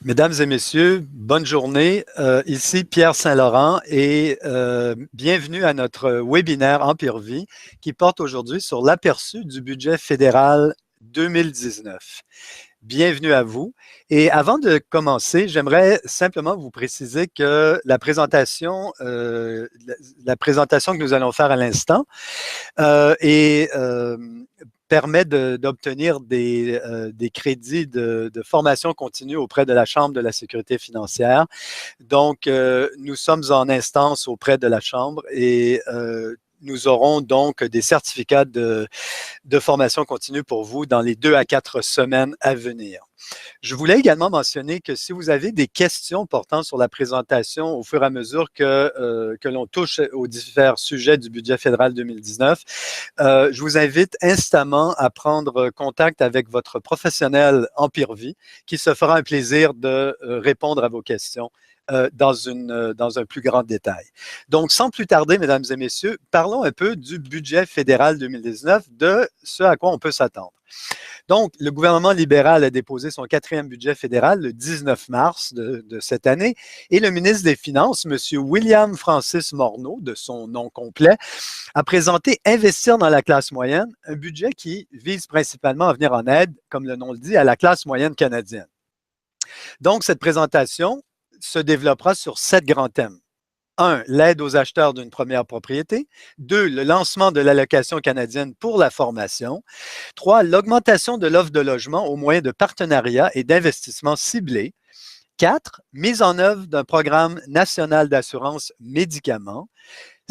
Mesdames et messieurs, bonne journée. Ici Pierre Saint-Laurent et bienvenue à notre webinaire Empire Vie qui porte aujourd'hui sur l'aperçu du budget fédéral 2019. Bienvenue à vous. Et avant de commencer, j'aimerais simplement vous préciser que la présentation que nous allons faire à l'instant est permet d'obtenir des crédits de formation continue auprès de la Chambre de la sécurité financière. Donc, nous sommes en instance auprès de la Chambre et nous aurons donc des certificats de formation continue pour vous dans les 2 à 4 semaines à venir. Je voulais également mentionner que si vous avez des questions portant sur la présentation au fur et à mesure que l'on touche aux différents sujets du budget fédéral 2019, je vous invite instamment à prendre contact avec votre professionnel Empire Vie qui se fera un plaisir de répondre à vos questions dans un plus grand détail. Donc, sans plus tarder, mesdames et messieurs, parlons un peu du budget fédéral 2019, de ce à quoi on peut s'attendre. Donc, le gouvernement libéral a déposé son 4e budget fédéral le 19 mars de cette année et le ministre des Finances, M. William Francis Morneau, de son nom complet, a présenté Investir dans la classe moyenne, un budget qui vise principalement à venir en aide, comme le nom le dit, à la classe moyenne canadienne. Donc, cette présentation se développera sur 7 grands thèmes. 1. L'aide aux acheteurs d'une première propriété. 2. Le lancement de l'allocation canadienne pour la formation. 3. L'augmentation de l'offre de logement au moyen de partenariats et d'investissements ciblés. 4. Mise en œuvre d'un programme national d'assurance médicaments.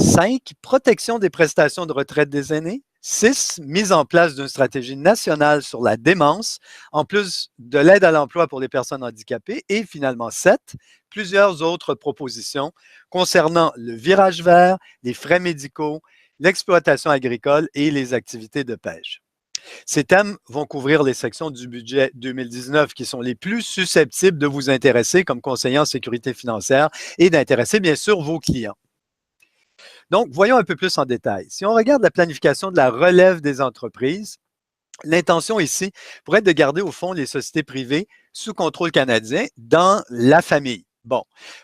5. Protection des prestations de retraite des aînés. 6. Mise en place d'une stratégie nationale sur la démence, en plus de l'aide à l'emploi pour les personnes handicapées. Et finalement, 7. Plusieurs autres propositions concernant le virage vert, les frais médicaux, l'exploitation agricole et les activités de pêche. Ces thèmes vont couvrir les sections du budget 2019 qui sont les plus susceptibles de vous intéresser comme conseiller en sécurité financière et d'intéresser bien sûr vos clients. Donc, voyons un peu plus en détail. Si on regarde la planification de la relève des entreprises, l'intention ici pourrait être de garder au fond les sociétés privées sous contrôle canadien dans la famille. Bon,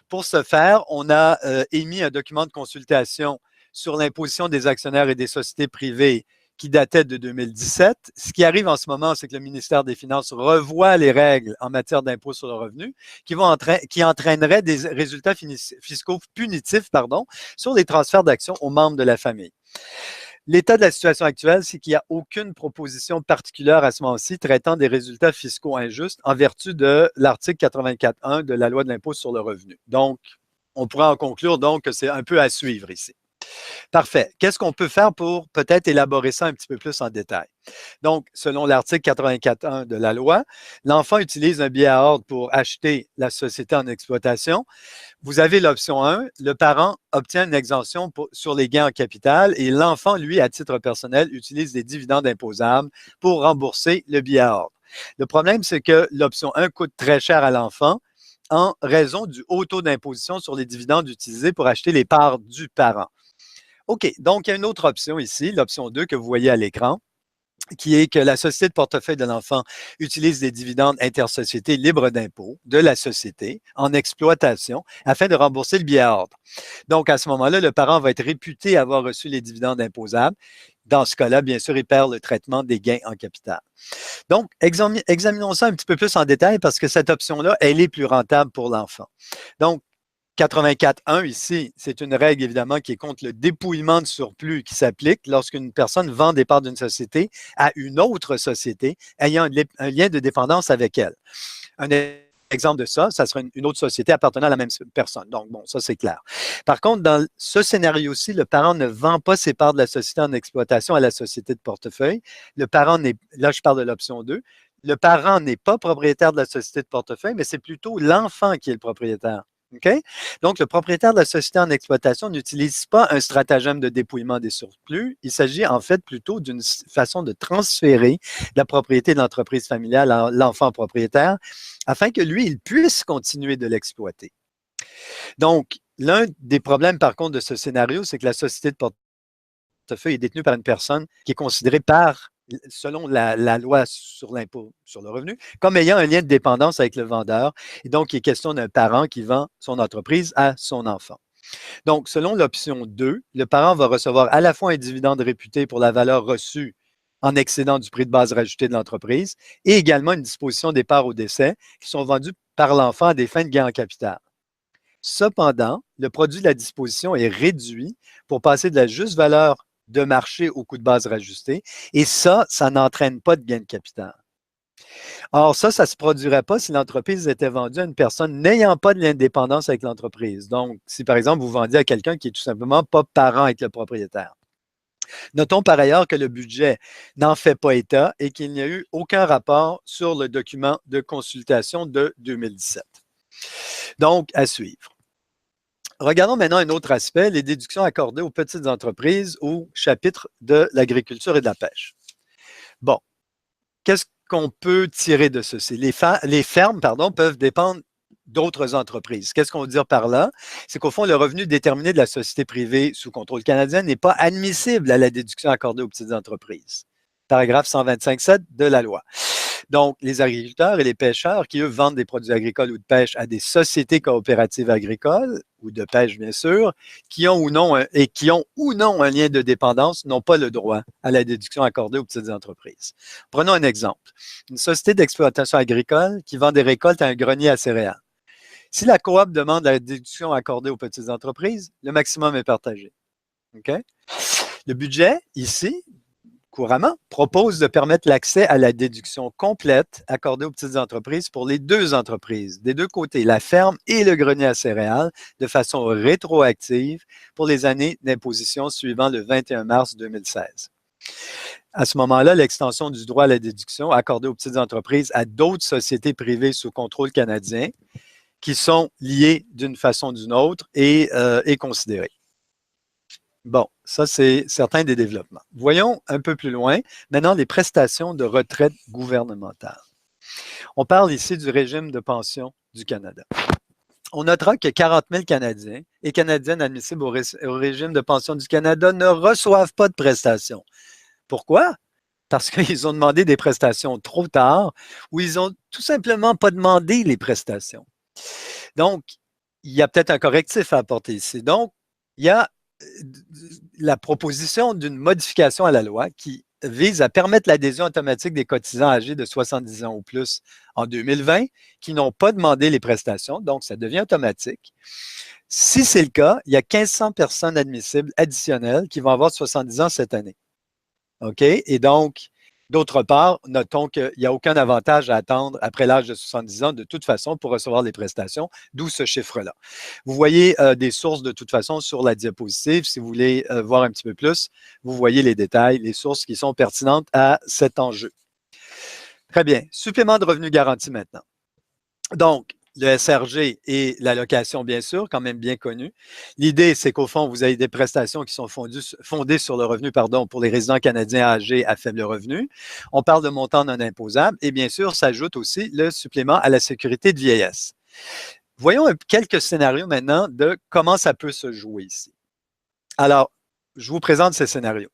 pour ce faire, on a émis un document de consultation sur l'imposition des actionnaires et des sociétés privées qui datait de 2017. Ce qui arrive en ce moment, c'est que le ministère des Finances revoit les règles en matière d'impôt sur le revenu qui entraîneraient des résultats fiscaux punitifs sur les transferts d'actions aux membres de la famille. L'état de la situation actuelle, c'est qu'il n'y a aucune proposition particulière à ce moment-ci traitant des résultats fiscaux injustes en vertu de l'article 84.1 de la loi de l'impôt sur le revenu. Donc, on pourrait en conclure donc que c'est un peu à suivre ici. Parfait. Qu'est-ce qu'on peut faire pour peut-être élaborer ça un petit peu plus en détail? Donc, selon l'article 84.1 de la loi, l'enfant utilise un billet à ordre pour acheter la société en exploitation. Vous avez l'option 1, le parent obtient une exemption sur les gains en capital et l'enfant, lui, à titre personnel, utilise des dividendes imposables pour rembourser le billet à ordre. Le problème, c'est que l'option 1 coûte très cher à l'enfant en raison du haut taux d'imposition sur les dividendes utilisés pour acheter les parts du parent. OK, donc il y a une autre option ici, l'option 2 que vous voyez à l'écran, qui est que la société de portefeuille de l'enfant utilise des dividendes intersociétés libres d'impôt de la société en exploitation afin de rembourser le billet à ordre. Donc, à ce moment-là, le parent va être réputé avoir reçu les dividendes imposables. Dans ce cas-là, bien sûr, il perd le traitement des gains en capital. Donc, examinons ça un petit peu plus en détail parce que cette option-là, elle est plus rentable pour l'enfant. Donc, 84.1 ici, c'est une règle évidemment qui est contre le dépouillement de surplus qui s'applique lorsqu'une personne vend des parts d'une société à une autre société ayant un lien de dépendance avec elle. Un exemple de ça, ça serait une autre société appartenant à la même personne. Donc, bon, ça c'est clair. Par contre, dans ce scénario-ci, le parent ne vend pas ses parts de la société en exploitation à la société de portefeuille. Le parent n'est, là je parle de l'option 2, le parent n'est pas propriétaire de la société de portefeuille, mais c'est plutôt l'enfant qui est le propriétaire. Okay? Donc, le propriétaire de la société en exploitation n'utilise pas un stratagème de dépouillement des surplus. Il s'agit en fait plutôt d'une façon de transférer la propriété de l'entreprise familiale à l'enfant propriétaire afin que lui, il puisse continuer de l'exploiter. Donc, l'un des problèmes par contre de ce scénario, c'est que la société de portefeuille est détenue par une personne qui est considérée par selon la loi sur l'impôt sur le revenu, comme ayant un lien de dépendance avec le vendeur. Et donc, il est question d'un parent qui vend son entreprise à son enfant. Donc, selon l'option 2, le parent va recevoir à la fois un dividende réputé pour la valeur reçue en excédent du prix de base rajouté de l'entreprise et également une disposition des parts au décès qui sont vendues par l'enfant à des fins de gain en capital. Cependant, le produit de la disposition est réduit pour passer de la juste valeur de marché au coût de base rajusté et ça n'entraîne pas de gain de capital. Or, ça ne se produirait pas si l'entreprise était vendue à une personne n'ayant pas de lien de dépendance avec l'entreprise. Donc, si par exemple, vous vendiez à quelqu'un qui est tout simplement pas parent avec le propriétaire. Notons par ailleurs que le budget n'en fait pas état et qu'il n'y a eu aucun rapport sur le document de consultation de 2017. Donc, à suivre. Regardons maintenant un autre aspect, les déductions accordées aux petites entreprises au chapitre de l'agriculture et de la pêche. Bon, qu'est-ce qu'on peut tirer de ceci? Les fermes peuvent dépendre d'autres entreprises. Qu'est-ce qu'on veut dire par là? C'est qu'au fond, le revenu déterminé de la société privée sous contrôle canadien n'est pas admissible à la déduction accordée aux petites entreprises. Paragraphe 125.7 de la loi. Donc, les agriculteurs et les pêcheurs qui, eux, vendent des produits agricoles ou de pêche à des sociétés coopératives agricoles, ou de pêche, bien sûr, qui ont ou non un lien de dépendance, n'ont pas le droit à la déduction accordée aux petites entreprises. Prenons un exemple. Une société d'exploitation agricole qui vend des récoltes à un grenier à céréales. Si la coop demande la déduction accordée aux petites entreprises, le maximum est partagé. Okay? Le budget, ici, couramment, propose de permettre l'accès à la déduction complète accordée aux petites entreprises pour les deux entreprises, des deux côtés, la ferme et le grenier à céréales, de façon rétroactive pour les années d'imposition suivant le 21 mars 2016. À ce moment-là, l'extension du droit à la déduction accordée aux petites entreprises à d'autres sociétés privées sous contrôle canadien qui sont liées d'une façon ou d'une autre est considérée. Bon, ça, c'est certains des développements. Voyons un peu plus loin, maintenant, les prestations de retraite gouvernementale. On parle ici du régime de pension du Canada. On notera que 40 000 Canadiens et Canadiennes admissibles au régime de pension du Canada ne reçoivent pas de prestations. Pourquoi? Parce qu'ils ont demandé des prestations trop tard ou ils n'ont tout simplement pas demandé les prestations. Donc, il y a peut-être un correctif à apporter ici. Donc, il y a la proposition d'une modification à la loi qui vise à permettre l'adhésion automatique des cotisants âgés de 70 ans ou plus en 2020 qui n'ont pas demandé les prestations, donc ça devient automatique. Si c'est le cas, il y a 1500 personnes admissibles additionnelles qui vont avoir 70 ans cette année. OK? Et donc, d'autre part, notons qu'il n'y a aucun avantage à attendre après l'âge de 70 ans de toute façon pour recevoir les prestations, d'où ce chiffre-là. Vous voyez des sources de toute façon sur la diapositive. Si vous voulez voir un petit peu plus, vous voyez les détails, les sources qui sont pertinentes à cet enjeu. Très bien. Supplément de revenus garanti maintenant. Donc, le SRG et l'allocation, bien sûr, quand même bien connu. L'idée, c'est qu'au fond, vous avez des prestations qui sont fondées sur le revenu, pour les résidents canadiens âgés à faible revenu. On parle de montant non imposable et bien sûr, s'ajoute aussi le supplément à la sécurité de vieillesse. Voyons quelques scénarios maintenant de comment ça peut se jouer ici. Alors, je vous présente ces scénarios.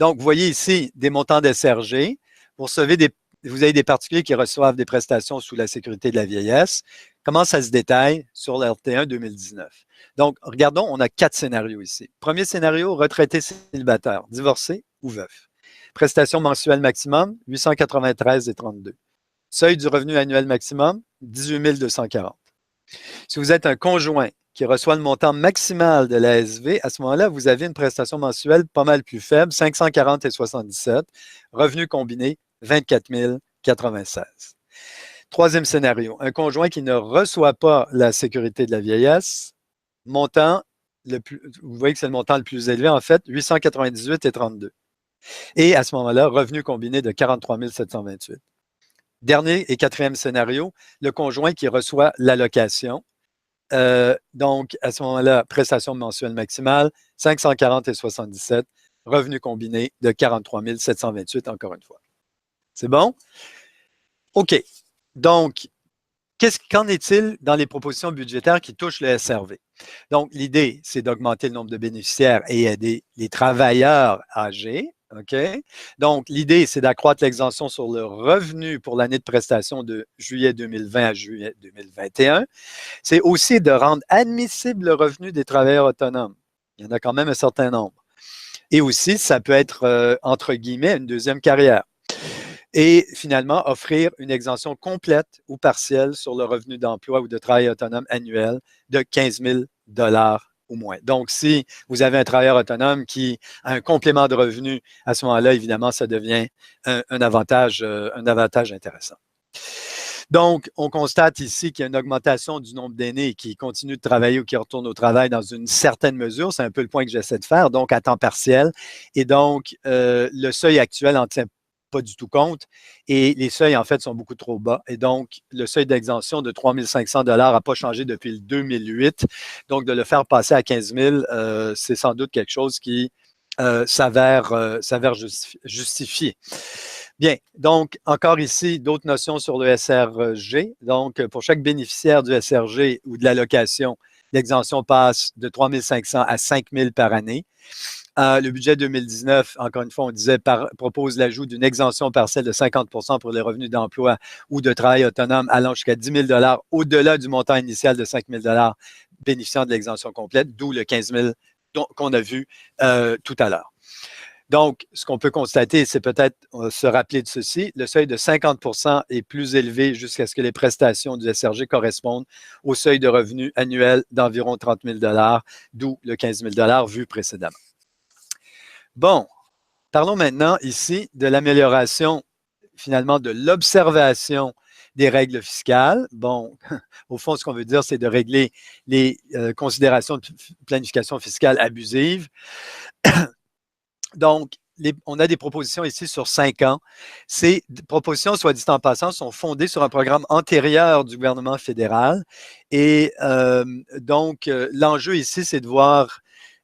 Donc, vous voyez ici des montants d'SRG. Vous avez des particuliers qui reçoivent des prestations sous la sécurité de la vieillesse. Comment ça se détaille sur l'RT1 2019? Donc, regardons, on a 4 scénarios ici. Premier scénario, retraité célibataire, divorcé ou veuf. Prestation mensuelle maximum, 893,32. Seuil du revenu annuel maximum, 18 240. Si vous êtes un conjoint qui reçoit le montant maximal de l'ASV, à ce moment-là, vous avez une prestation mensuelle pas mal plus faible, 540,77. Revenu combiné, 24 096. Troisième scénario, un conjoint qui ne reçoit pas la sécurité de la vieillesse, montant, vous voyez que c'est le montant le plus élevé en fait, 898,32. Et à ce moment-là, revenu combiné de 43 728. Dernier et quatrième scénario, le conjoint qui reçoit l'allocation. Donc, à ce moment-là, prestation mensuelle maximale, 540,77, revenu combiné de 43 728 encore une fois. C'est bon? OK. Donc, qu'en est-il dans les propositions budgétaires qui touchent le SRV? Donc, l'idée, c'est d'augmenter le nombre de bénéficiaires et aider les travailleurs âgés OK? Donc, l'idée, c'est d'accroître l'exemption sur le revenu pour l'année de prestation de juillet 2020 à juillet 2021. C'est aussi de rendre admissible le revenu des travailleurs autonomes. Il y en a quand même un certain nombre. Et aussi, ça peut être, entre guillemets, une deuxième carrière. Et finalement, offrir une exemption complète ou partielle sur le revenu d'emploi ou de travail autonome annuel de 15 000 ou moins. Donc, si vous avez un travailleur autonome qui a un complément de revenu, à ce moment-là, évidemment, ça devient un avantage intéressant. Donc, on constate ici qu'il y a une augmentation du nombre d'aînés qui continuent de travailler ou qui retournent au travail dans une certaine mesure. C'est un peu le point que j'essaie de faire, donc à temps partiel. Et donc, le seuil actuel en tient pas du tout compte. Et les seuils, en fait, sont beaucoup trop bas. Et donc, le seuil d'exemption de 3 500 n'a pas changé depuis le 2008. Donc, de le faire passer à 15 000, c'est sans doute quelque chose qui s'avère justifié. Bien, donc, encore ici, d'autres notions sur le SRG. Donc, pour chaque bénéficiaire du SRG ou de l'allocation, l'exemption passe de 3 500 à 5 000 par année. Le budget 2019, encore une fois, on disait, propose l'ajout d'une exemption partielle de 50 pour les revenus d'emploi ou de travail autonome allant jusqu'à 10 000 au-delà du montant initial de 5 000 bénéficiant de l'exemption complète, d'où le 15 000 qu'on a vu tout à l'heure. Donc, ce qu'on peut constater, c'est peut-être se rappeler de ceci. Le seuil de 50 est plus élevé jusqu'à ce que les prestations du SRG correspondent au seuil de revenu annuel d'environ 30 000 d'où le 15 000 vu précédemment. Bon, parlons maintenant ici de l'amélioration, finalement, de l'observation des règles fiscales. Bon, au fond, ce qu'on veut dire, c'est de régler les considérations de planification fiscale abusive. Donc, on a des propositions ici sur 5 ans. Ces propositions, soit dit en passant, sont fondées sur un programme antérieur du gouvernement fédéral. Et donc, l'enjeu ici, c'est de voir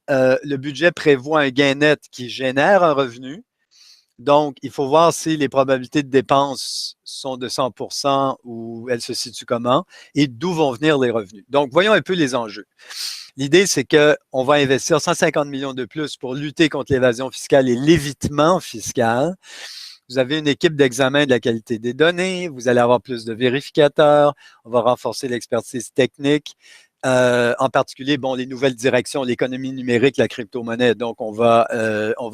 le budget prévoit un gain net qui génère un revenu. Donc, il faut voir si les probabilités de dépenses sont de 100 ou elles se situent comment et d'où vont venir les revenus. Donc, voyons un peu les enjeux. L'idée, c'est qu'on va investir 150 millions de plus pour lutter contre l'évasion fiscale et l'évitement fiscal. Vous avez une équipe d'examen de la qualité des données, vous allez avoir plus de vérificateurs, on va renforcer l'expertise technique, en particulier, bon, les nouvelles directions, l'économie numérique, la crypto-monnaie. Donc, on va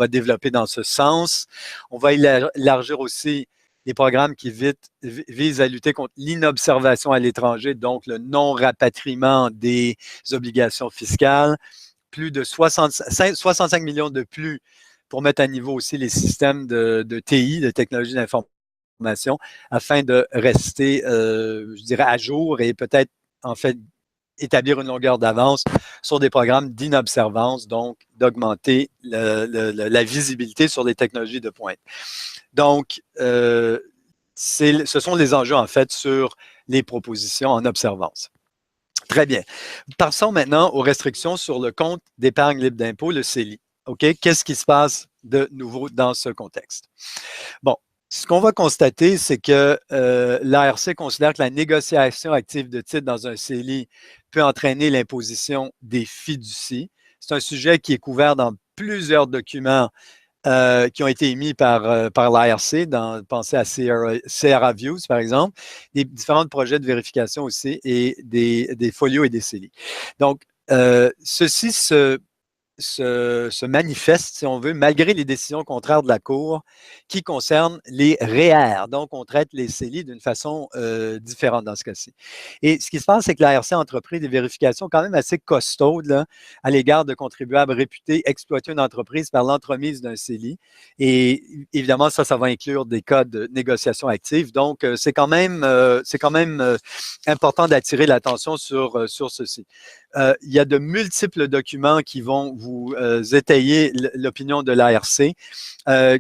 développer dans ce sens. On va élargir aussi les programmes qui visent à lutter contre l'inobservation à l'étranger, donc le non-rapatriement des obligations fiscales. Plus de 65 millions de plus pour mettre à niveau aussi les systèmes de TI, de technologie d'information, afin de rester, je dirais, à jour et peut-être, en fait, établir une longueur d'avance sur des programmes d'inobservance, donc d'augmenter la visibilité sur les technologies de pointe. Donc, ce sont les enjeux, en fait, sur les propositions en observance. Très bien. Passons maintenant aux restrictions sur le compte d'épargne libre d'impôt, le CELI. OK? Qu'est-ce qui se passe de nouveau dans ce contexte? Bon, ce qu'on va constater, c'est que l'ARC considère que la négociation active de titres dans un CELI peut entraîner l'imposition des fiducies. C'est un sujet qui est couvert dans plusieurs documents qui ont été émis par l'ARC, pensez à CRA Views, par exemple, des différents projets de vérification aussi et des folios et des CELI. Donc, ceci se manifeste, si on veut, malgré les décisions contraires de la Cour qui concernent les REER. Donc, on traite les CELI d'une façon différente dans ce cas-ci. Et ce qui se passe, c'est que l'ARC a entrepris des vérifications quand même assez costaudes là, à l'égard de contribuables réputés exploiter une entreprise par l'entremise d'un CELI. Et évidemment, ça va inclure des cas de négociation active. Donc, c'est quand même important d'attirer l'attention sur ceci. Il y a de multiples documents qui vont vous étayer l'opinion de l'ARC.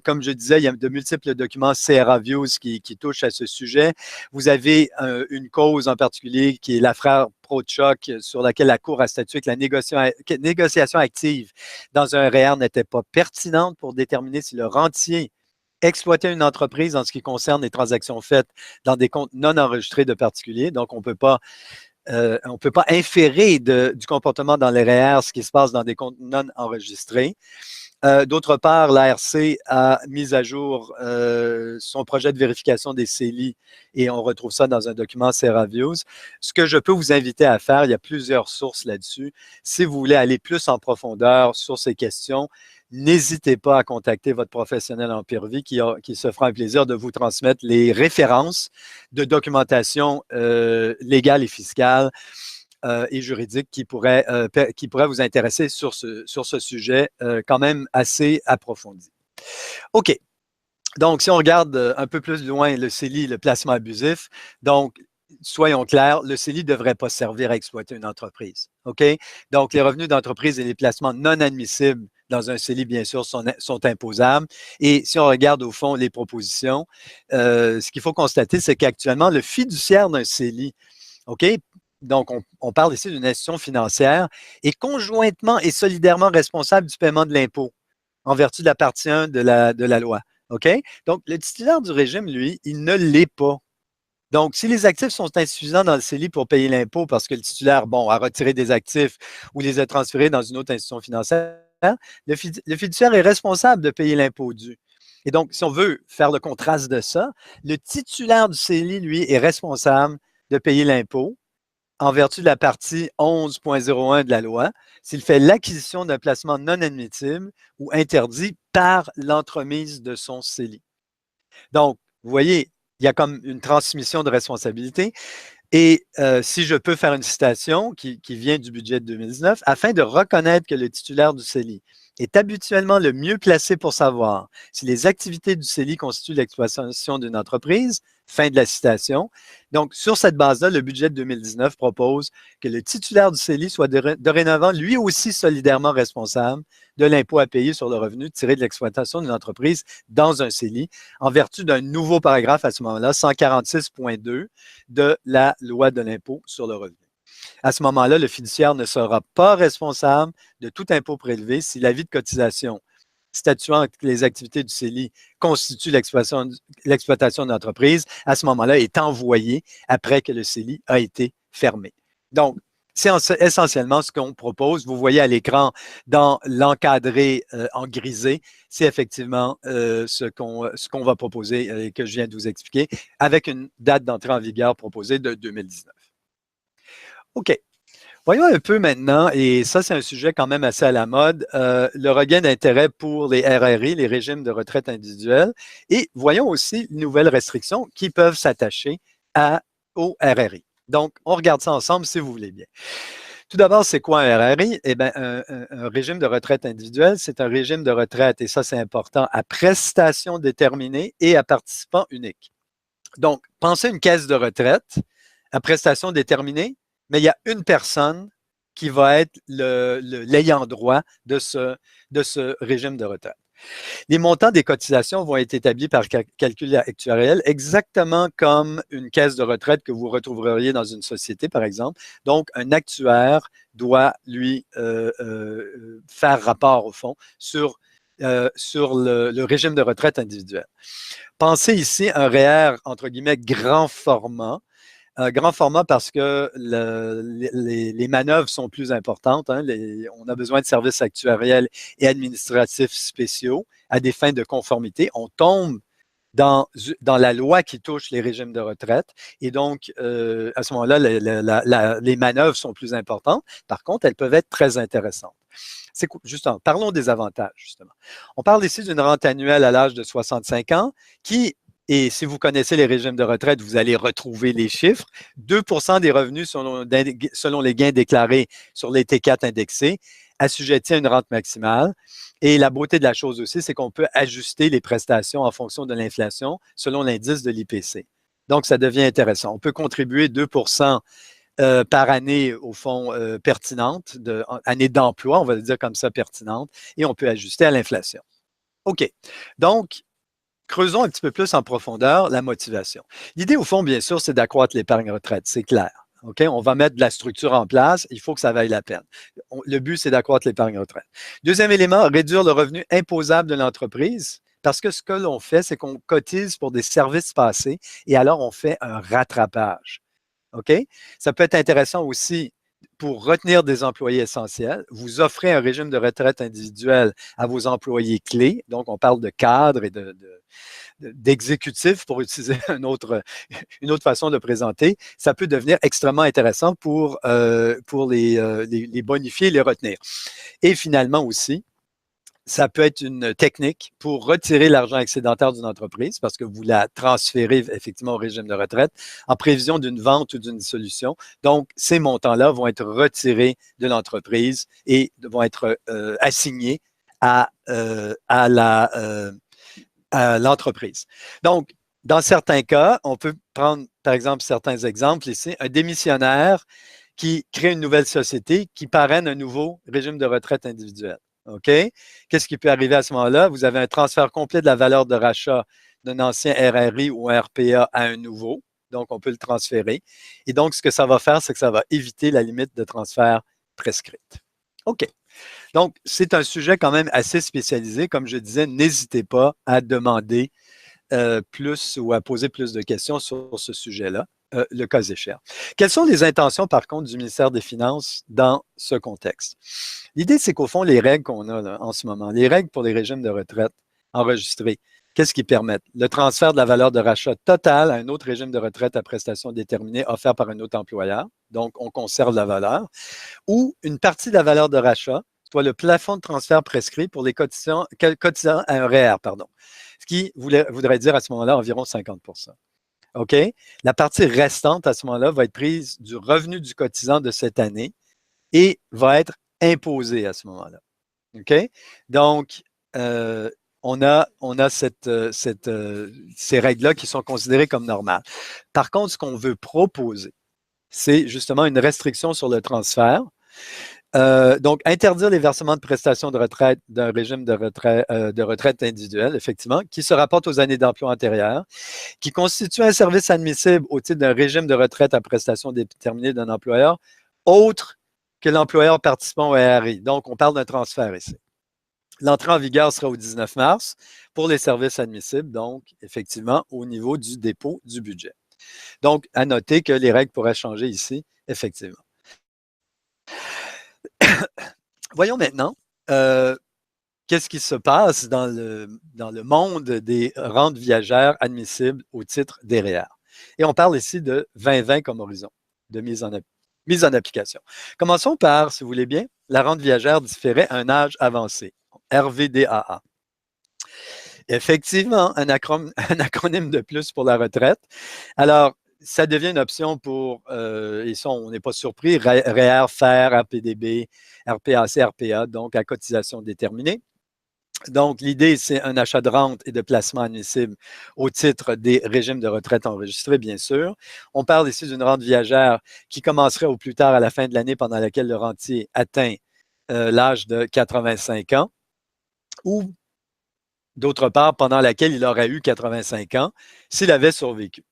Comme je disais, il y a de multiples documents CRA Views qui touchent à ce sujet. Vous avez une cause en particulier qui est l'affaire Prochoc, sur laquelle la Cour a statué que la négociation active dans un REER n'était pas pertinente pour déterminer si le rentier exploitait une entreprise en ce qui concerne les transactions faites dans des comptes non enregistrés de particuliers. Donc, on ne peut pas inférer du comportement dans les REER ce qui se passe dans des comptes non enregistrés. D'autre part, l'ARC a mis à jour son projet de vérification des CELI et on retrouve ça dans un document SerraViews. Ce que je peux vous inviter à faire, il y a plusieurs sources là-dessus. Si vous voulez aller plus en profondeur sur ces questions, n'hésitez pas à contacter votre professionnel en PIRV qui se fera un plaisir de vous transmettre les références de documentation légale et fiscale et juridique qui pourrait vous intéresser sur ce sujet quand même assez approfondi. OK. Donc, si on regarde un peu plus loin le CELI, le placement abusif, donc, soyons clairs, le CELI ne devrait pas servir à exploiter une entreprise. OK? Donc, les revenus d'entreprise et les placements non admissibles dans un CELI, bien sûr, sont imposables. Et si on regarde au fond les propositions, ce qu'il faut constater, c'est qu'actuellement, le fiduciaire d'un CELI, OK? Donc, on parle ici d'une institution financière est conjointement et solidairement responsable du paiement de l'impôt en vertu de la partie 1 de la loi. OK? Donc, le titulaire du régime, lui, il ne l'est pas. Donc, si les actifs sont insuffisants dans le CELI pour payer l'impôt parce que le titulaire, bon, a retiré des actifs ou les a transférés dans une autre institution financière, le fiduciaire est responsable de payer l'impôt dû. Et donc, si on veut faire le contraste de ça, le titulaire du CELI, lui, est responsable de payer l'impôt en vertu de la partie 11.01 de la loi, s'il fait l'acquisition d'un placement non admissible ou interdit par l'entremise de son CELI. Donc, vous voyez, il y a comme une transmission de responsabilité. Et si je peux faire une citation qui vient du budget de 2019, afin de reconnaître que le titulaire du CELI est habituellement le mieux placé pour savoir si les activités du CELI constituent l'exploitation d'une entreprise, fin de la citation. Donc, sur cette base-là, le budget de 2019 propose que le titulaire du CELI soit dorénavant lui aussi solidairement responsable de l'impôt à payer sur le revenu tiré de l'exploitation d'une entreprise dans un CELI, en vertu d'un nouveau paragraphe à ce moment-là, 146.2 de la loi de l'impôt sur le revenu. À ce moment-là, le fiduciaire ne sera pas responsable de tout impôt prélevé si l'avis de cotisation statuant que les activités du CELI constituent l'exploitation de l'entreprise, à ce moment-là, est envoyé après que le CELI a été fermé. Donc, c'est essentiellement ce qu'on propose. Vous voyez à l'écran dans l'encadré en grisé, c'est effectivement ce qu'on va proposer et que je viens de vous expliquer, avec une date d'entrée en vigueur proposée de 2019. OK. Voyons un peu maintenant, et ça c'est un sujet quand même assez à la mode, le regain d'intérêt pour les RRI, les régimes de retraite individuels, et voyons aussi les nouvelles restrictions qui peuvent s'attacher aux RRI. Donc, on regarde ça ensemble si vous voulez bien. Tout d'abord, c'est quoi un RRI? Eh bien, un régime de retraite individuelle, c'est un régime de retraite, et ça c'est important, à prestations déterminées et à participants uniques. Donc, pensez une caisse de retraite à prestations déterminées, mais il y a une personne qui va être l'ayant droit de ce régime de retraite. Les montants des cotisations vont être établis par calcul actuariel, exactement comme une caisse de retraite que vous retrouveriez dans une société, par exemple. Donc, un actuaire doit, lui, faire rapport, au fond, sur le régime de retraite individuel. Pensez ici un REER, entre guillemets, grand format. Grand format parce que les manœuvres sont plus importantes. Hein, on a besoin de services actuariels et administratifs spéciaux à des fins de conformité. On tombe dans la loi qui touche les régimes de retraite. Et donc, à ce moment-là, les manœuvres sont plus importantes. Par contre, elles peuvent être très intéressantes. Justement, parlons des avantages, justement. On parle ici d'une rente annuelle à l'âge de 65 ans qui, et si vous connaissez les régimes de retraite, vous allez retrouver les chiffres, 2% des revenus selon les gains déclarés sur les T4 indexés, assujettis à une rente maximale. Et la beauté de la chose aussi, c'est qu'on peut ajuster les prestations en fonction de l'inflation selon l'indice de l'IPC. Donc, ça devient intéressant. On peut contribuer 2% par année, au fond, pertinente, année d'emploi, on va le dire comme ça, pertinente, et on peut ajuster à l'inflation. OK. Donc, creusons un petit peu plus en profondeur la motivation. L'idée, au fond, bien sûr, c'est d'accroître l'épargne retraite, c'est clair. OK? On va mettre de la structure en place, il faut que ça vaille la peine. Le but, c'est d'accroître l'épargne retraite. Deuxième élément, réduire le revenu imposable de l'entreprise, parce que ce que l'on fait, c'est qu'on cotise pour des services passés et alors on fait un rattrapage. OK? Ça peut être intéressant aussi pour retenir des employés essentiels. Vous offrez un régime de retraite individuel à vos employés clés. Donc, on parle de cadres et d'exécutifs, pour utiliser une autre façon de présenter. Ça peut devenir extrêmement intéressant pour les bonifier et les retenir. Et finalement aussi, ça peut être une technique pour retirer l'argent excédentaire d'une entreprise parce que vous la transférez effectivement au régime de retraite en prévision d'une vente ou d'une dissolution. Donc, ces montants-là vont être retirés de l'entreprise et vont être assignés à l'entreprise. Donc, dans certains cas, on peut prendre, par exemple, certains exemples ici. Un démissionnaire qui crée une nouvelle société qui parraine un nouveau régime de retraite individuel. OK? Qu'est-ce qui peut arriver à ce moment-là? Vous avez un transfert complet de la valeur de rachat d'un ancien RRI ou un RPA à un nouveau. Donc, on peut le transférer. Et donc, ce que ça va faire, c'est que ça va éviter la limite de transfert prescrite. OK. Donc, c'est un sujet quand même assez spécialisé. Comme je disais, n'hésitez pas à demander plus ou à poser plus de questions sur ce sujet-là, le cas échéant. Quelles sont les intentions, par contre, du ministère des Finances dans ce contexte? L'idée, c'est qu'au fond, les règles qu'on a là, en ce moment, les règles pour les régimes de retraite enregistrés, qu'est-ce qu'ils permettent? Le transfert de la valeur de rachat totale à un autre régime de retraite à prestations déterminées offert par un autre employeur. Donc, on conserve la valeur. Ou une partie de la valeur de rachat, soit le plafond de transfert prescrit pour les cotisants à un REER, pardon. Ce qui voudrait dire à ce moment-là environ 50 %. OK? La partie restante à ce moment-là va être prise du revenu du cotisant de cette année et va être imposée à ce moment-là. OK? Donc, on a ces règles-là qui sont considérées comme normales. Par contre, ce qu'on veut proposer, c'est justement une restriction sur le transfert. Donc, interdire les versements de prestations de retraite d'un régime de retraite individuelle, effectivement, qui se rapporte aux années d'emploi antérieures, qui constitue un service admissible au titre d'un régime de retraite à prestations déterminées d'un employeur, autre que l'employeur participant au RRI. Donc, on parle d'un transfert ici. L'entrée en vigueur sera au 19 mars pour les services admissibles, donc, effectivement, au niveau du dépôt du budget. Donc, à noter que les règles pourraient changer ici, effectivement. Voyons maintenant qu'est-ce qui se passe dans le monde des rentes viagères admissibles au titre des REER. Et on parle ici de 2020 comme horizon de mise en application. Commençons par, si vous voulez bien, la rente viagère différée à un âge avancé, RVDAA. Effectivement, un acronyme de plus pour la retraite. Alors, ça devient une option pour, et ça, on n'est pas surpris, REER, FER, RPDB, RPAC, RPA, donc à cotisation déterminée. Donc, l'idée, c'est un achat de rente et de placement admissible au titre des régimes de retraite enregistrés, bien sûr. On parle ici d'une rente viagère qui commencerait au plus tard à la fin de l'année pendant laquelle le rentier atteint l'âge de 85 ans ou, d'autre part, pendant laquelle il aurait eu 85 ans s'il avait survécu.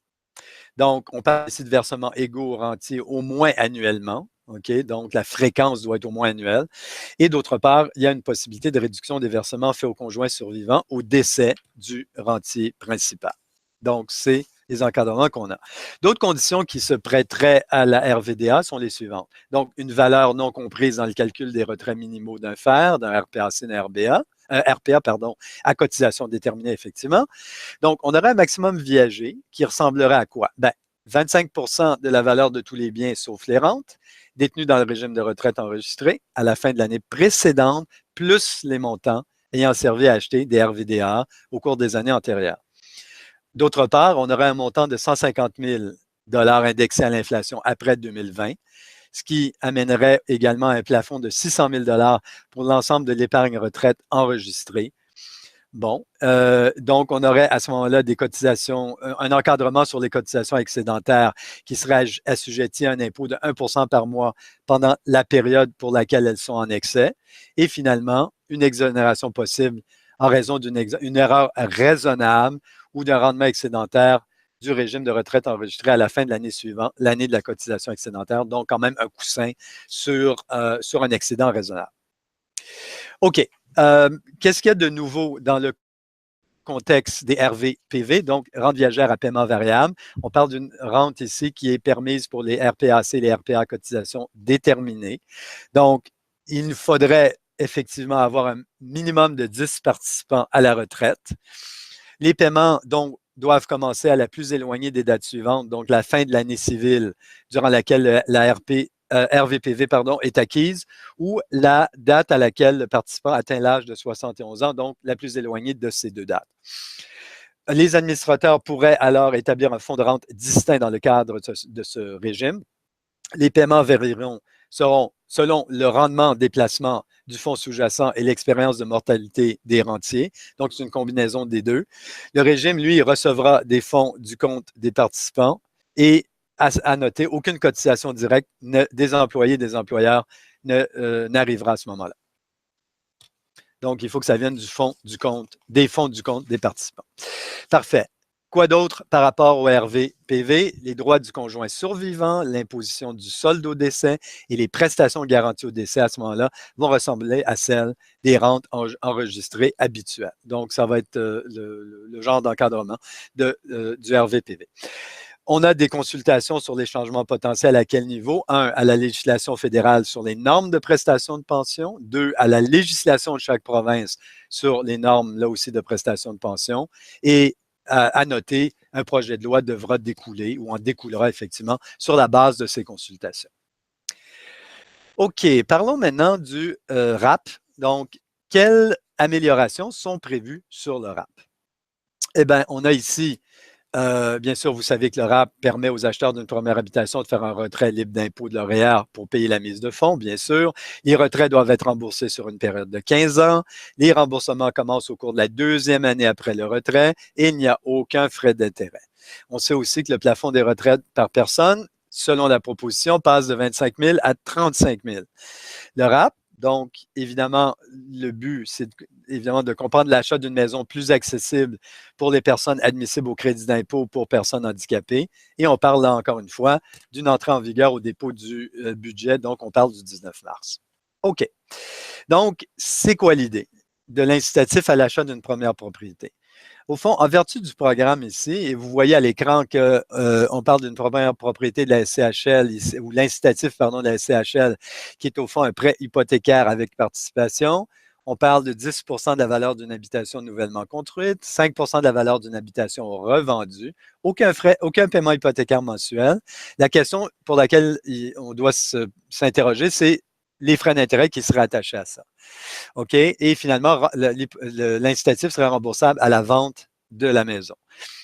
Donc, on parle ici de versements égaux aux rentiers au moins annuellement. Okay? Donc, la fréquence doit être au moins annuelle. Et d'autre part, il y a une possibilité de réduction des versements faits au conjoint survivant au décès du rentier principal. Donc, c'est les encadrements qu'on a. D'autres conditions qui se prêteraient à la RVDA sont les suivantes. Donc, une valeur non comprise dans le calcul des retraits minimaux d'un FER, d'un RPAC, d'un RPA, à cotisation déterminée, effectivement. Donc, on aurait un maximum viager qui ressemblerait à quoi? 25 % de la valeur de tous les biens, sauf les rentes, détenus dans le régime de retraite enregistré à la fin de l'année précédente, plus les montants ayant servi à acheter des RVDA au cours des années antérieures. D'autre part, on aurait un montant de 150 000 $ indexé à l'inflation après 2020, ce qui amènerait également un plafond de 600 000 $ pour l'ensemble de l'épargne retraite enregistrée. Bon, donc on aurait à ce moment-là des cotisations, un encadrement sur les cotisations excédentaires qui serait assujetti à un impôt de 1 % par mois pendant la période pour laquelle elles sont en excès. Et finalement, une exonération possible en raison d'une erreur raisonnable ou d'un rendement excédentaire du régime de retraite enregistré à la fin de l'année suivante, l'année de la cotisation excédentaire, donc quand même un coussin sur un excédent raisonnable. OK. Qu'est-ce qu'il y a de nouveau dans le contexte des RVPV, donc rente viagère à paiement variable. On parle d'une rente ici qui est permise pour les RPAC, les RPA cotisations déterminées. Donc, il nous faudrait effectivement avoir un minimum de 10 participants à la retraite. Les paiements donc, doivent commencer à la plus éloignée des dates suivantes, donc la fin de l'année civile durant laquelle la RVPV est acquise, ou la date à laquelle le participant atteint l'âge de 71 ans, donc la plus éloignée de ces deux dates. Les administrateurs pourraient alors établir un fonds de rente distinct dans le cadre de ce régime. Les paiements seront selon le rendement des placements du fonds sous-jacent et l'expérience de mortalité des rentiers. Donc, c'est une combinaison des deux. Le régime, lui, recevra des fonds du compte des participants et à noter, aucune cotisation directe des employés et des employeurs n'arrivera à ce moment-là. Donc, il faut que ça vienne des fonds du compte des participants. Parfait. Quoi d'autre par rapport au RVPV? Les droits du conjoint survivant, l'imposition du solde au décès et les prestations garanties au décès à ce moment-là vont ressembler à celles des rentes enregistrées habituelles. Donc, ça va être le genre d'encadrement du RVPV. On a des consultations sur les changements potentiels à quel niveau? 1, à la législation fédérale sur les normes de prestations de pension. 2, à la législation de chaque province sur les normes, là aussi, de prestations de pension. Et à noter, un projet de loi devra découler ou en découlera effectivement sur la base de ces consultations. OK, parlons maintenant du RAP. Donc, quelles améliorations sont prévues sur le RAP? Eh bien, on a ici bien sûr, vous savez que le RAP permet aux acheteurs d'une première habitation de faire un retrait libre d'impôt de leur REER pour payer la mise de fonds, bien sûr. Les retraits doivent être remboursés sur une période de 15 ans. Les remboursements commencent au cours de la deuxième année après le retrait et il n'y a aucun frais d'intérêt. On sait aussi que le plafond des retraites par personne, selon la proposition, passe de 25 000 à 35 000. Le RAP, donc, évidemment, le but, c'est évidemment de comprendre l'achat d'une maison plus accessible pour les personnes admissibles au crédit d'impôt pour personnes handicapées. Et on parle là, encore une fois, d'une entrée en vigueur au dépôt du budget. Donc, on parle du 19 mars. OK. Donc, c'est quoi l'idée de l'incitatif à l'achat d'une première propriété? Au fond, en vertu du programme ici, et vous voyez à l'écran qu'on parle d'une première propriété de la SCHL, ou l'incitatif, de la SCHL, qui est au fond un prêt hypothécaire avec participation. On parle de 10 de la valeur d'une habitation nouvellement construite, 5 de la valeur d'une habitation revendue, aucun paiement hypothécaire mensuel. La question pour laquelle on doit s'interroger, c'est les frais d'intérêt qui seraient attachés à ça. OK? Et finalement, l'incitatif serait remboursable à la vente de la maison.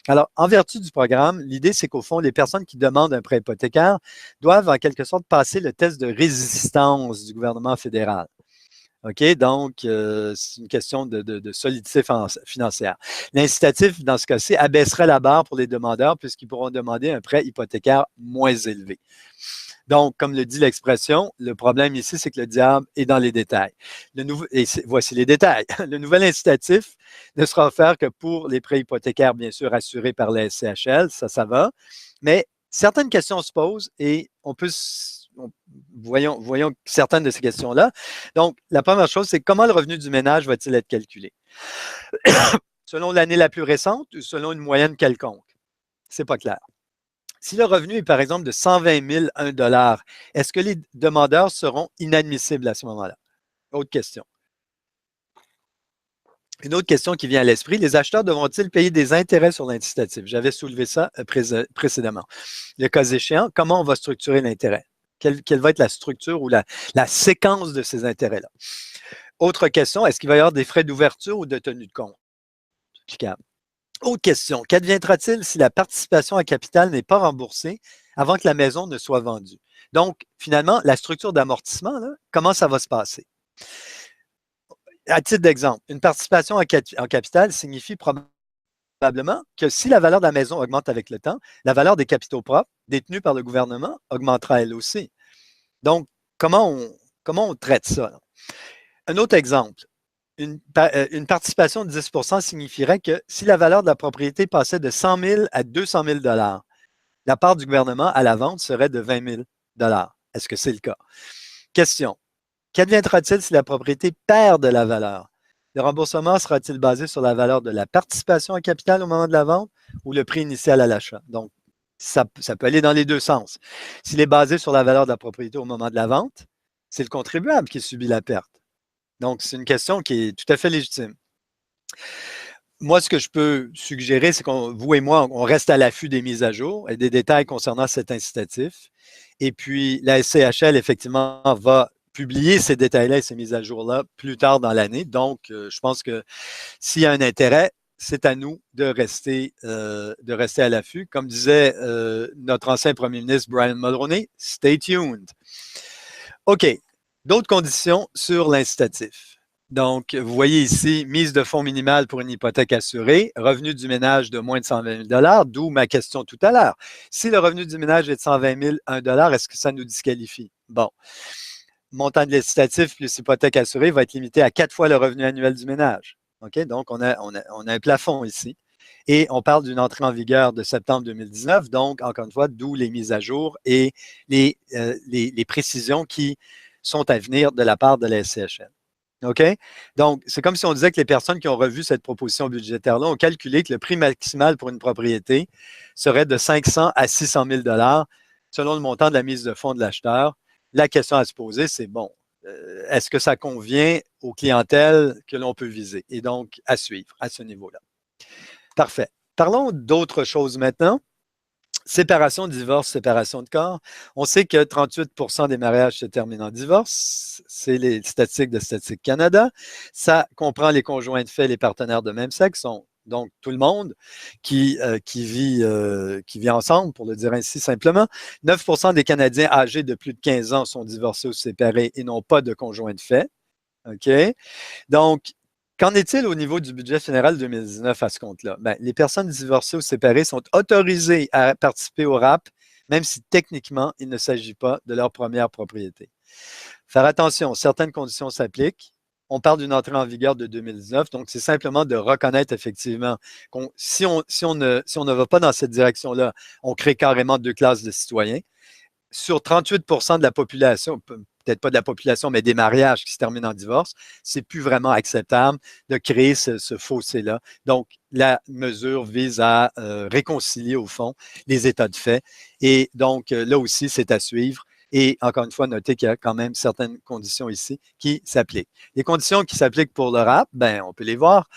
Alors, en vertu du programme, l'idée, c'est qu'au fond, les personnes qui demandent un prêt hypothécaire doivent en quelque sorte passer le test de résistance du gouvernement fédéral. OK? Donc, c'est une question de solidité financière. L'incitatif, dans ce cas-ci, abaisserait la barre pour les demandeurs puisqu'ils pourront demander un prêt hypothécaire moins élevé. Donc, comme le dit l'expression, le problème ici, c'est que le diable est dans les détails. Voici les détails. Le nouvel incitatif ne sera offert que pour les prêts hypothécaires, bien sûr, assurés par la SCHL, ça va. Mais certaines questions se posent et voyons certaines de ces questions-là. Donc, la première chose, c'est comment le revenu du ménage va-t-il être calculé? Selon l'année la plus récente ou selon une moyenne quelconque? C'est pas clair. Si le revenu est, par exemple, de 120 001 $, est-ce que les demandeurs seront inadmissibles à ce moment-là? Autre question. Une autre question qui vient à l'esprit, les acheteurs devront-ils payer des intérêts sur l'incitatif? J'avais soulevé ça précédemment. Le cas échéant, comment on va structurer l'intérêt? Quelle va être la structure ou la séquence de ces intérêts-là? Autre question, est-ce qu'il va y avoir des frais d'ouverture ou de tenue de compte? Applicable. Autre question, qu'adviendra-t-il si la participation à capital n'est pas remboursée avant que la maison ne soit vendue? Donc, finalement, la structure d'amortissement, comment ça va se passer? À titre d'exemple, une participation en capital signifie probablement que si la valeur de la maison augmente avec le temps, la valeur des capitaux propres détenus par le gouvernement augmentera elle aussi. Donc, comment on traite ça? Un autre exemple, une participation de 10 signifierait que si la valeur de la propriété passait de 100 000 à 200 000 $, la part du gouvernement à la vente serait de 20 000 $. Est-ce que c'est le cas? Question. Qu'adviendra-t-il si la propriété perd de la valeur? Le remboursement sera-t-il basé sur la valeur de la participation en capital au moment de la vente ou le prix initial à l'achat? Donc, ça peut aller dans les deux sens. S'il est basé sur la valeur de la propriété au moment de la vente, c'est le contribuable qui subit la perte. Donc, c'est une question qui est tout à fait légitime. Moi, ce que je peux suggérer, c'est qu'on, vous et moi, on reste à l'affût des mises à jour et des détails concernant cet incitatif. Et puis, la SCHL, effectivement, va publier ces détails-là et ces mises à jour-là plus tard dans l'année. Donc, je pense que s'il y a un intérêt, c'est à nous de rester à l'affût. Comme disait notre ancien premier ministre Brian Mulroney, stay tuned. OK. D'autres conditions sur l'incitatif. Donc, vous voyez ici, mise de fonds minimale pour une hypothèque assurée, revenu du ménage de moins de 120 000 d'où ma question tout à l'heure. Si le revenu du ménage est de 120 000, $1, est-ce que ça nous disqualifie? Bon. Montant de l'incitatif plus hypothèque assurée va être limité à 4 fois le revenu annuel du ménage. OK? Donc, on a un plafond ici. Et on parle d'une entrée en vigueur de septembre 2019. Donc, encore une fois, d'où les mises à jour et les précisions qui sont à venir de la part de la SCHL. OK? Donc, c'est comme si on disait que les personnes qui ont revu cette proposition budgétaire-là ont calculé que le prix maximal pour une propriété serait de 500 à 600 000 selon le montant de la mise de fonds de l'acheteur. La question à se poser, c'est bon, est-ce que ça convient aux clientèles que l'on peut viser? Et donc, à suivre à ce niveau-là. Parfait. Parlons d'autres choses maintenant. Séparation, divorce, séparation de corps. On sait que 38 des mariages se terminent en divorce. C'est les statistiques de Statistique Canada. Ça comprend les conjoints de fait, les partenaires de même sexe, donc tout le monde qui vit ensemble, pour le dire ainsi simplement. 9 des Canadiens âgés de plus de 15 ans sont divorcés ou séparés et n'ont pas de conjoint de fait. OK? Donc, qu'en est-il au niveau du budget fédéral 2019 à ce compte-là? Ben, les personnes divorcées ou séparées sont autorisées à participer au RAP, même si techniquement, il ne s'agit pas de leur première propriété. Faire attention, certaines conditions s'appliquent. On parle d'une entrée en vigueur de 2019, donc c'est simplement de reconnaître effectivement qu'on si on ne va pas dans cette direction-là, on crée carrément deux classes de citoyens. Sur 38 de la population, peut-être pas de la population, mais des mariages qui se terminent en divorce, c'est plus vraiment acceptable de créer ce fossé-là. Donc, la mesure vise à réconcilier, au fond, les états de fait. Et donc, là aussi, c'est à suivre. Et encore une fois, notez qu'il y a quand même certaines conditions ici qui s'appliquent. Les conditions qui s'appliquent pour le RAP, ben, on peut les voir.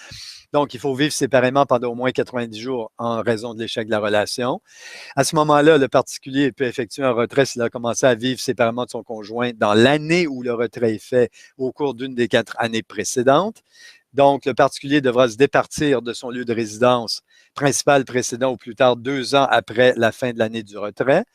Donc, il faut vivre séparément pendant au moins 90 jours en raison de l'échec de la relation. À ce moment-là, le particulier peut effectuer un retrait s'il a commencé à vivre séparément de son conjoint dans l'année où le retrait est fait au cours d'une des 4 années précédentes. Donc, le particulier devra se départir de son lieu de résidence principal précédent au plus tard 2 ans après la fin de l'année du retrait.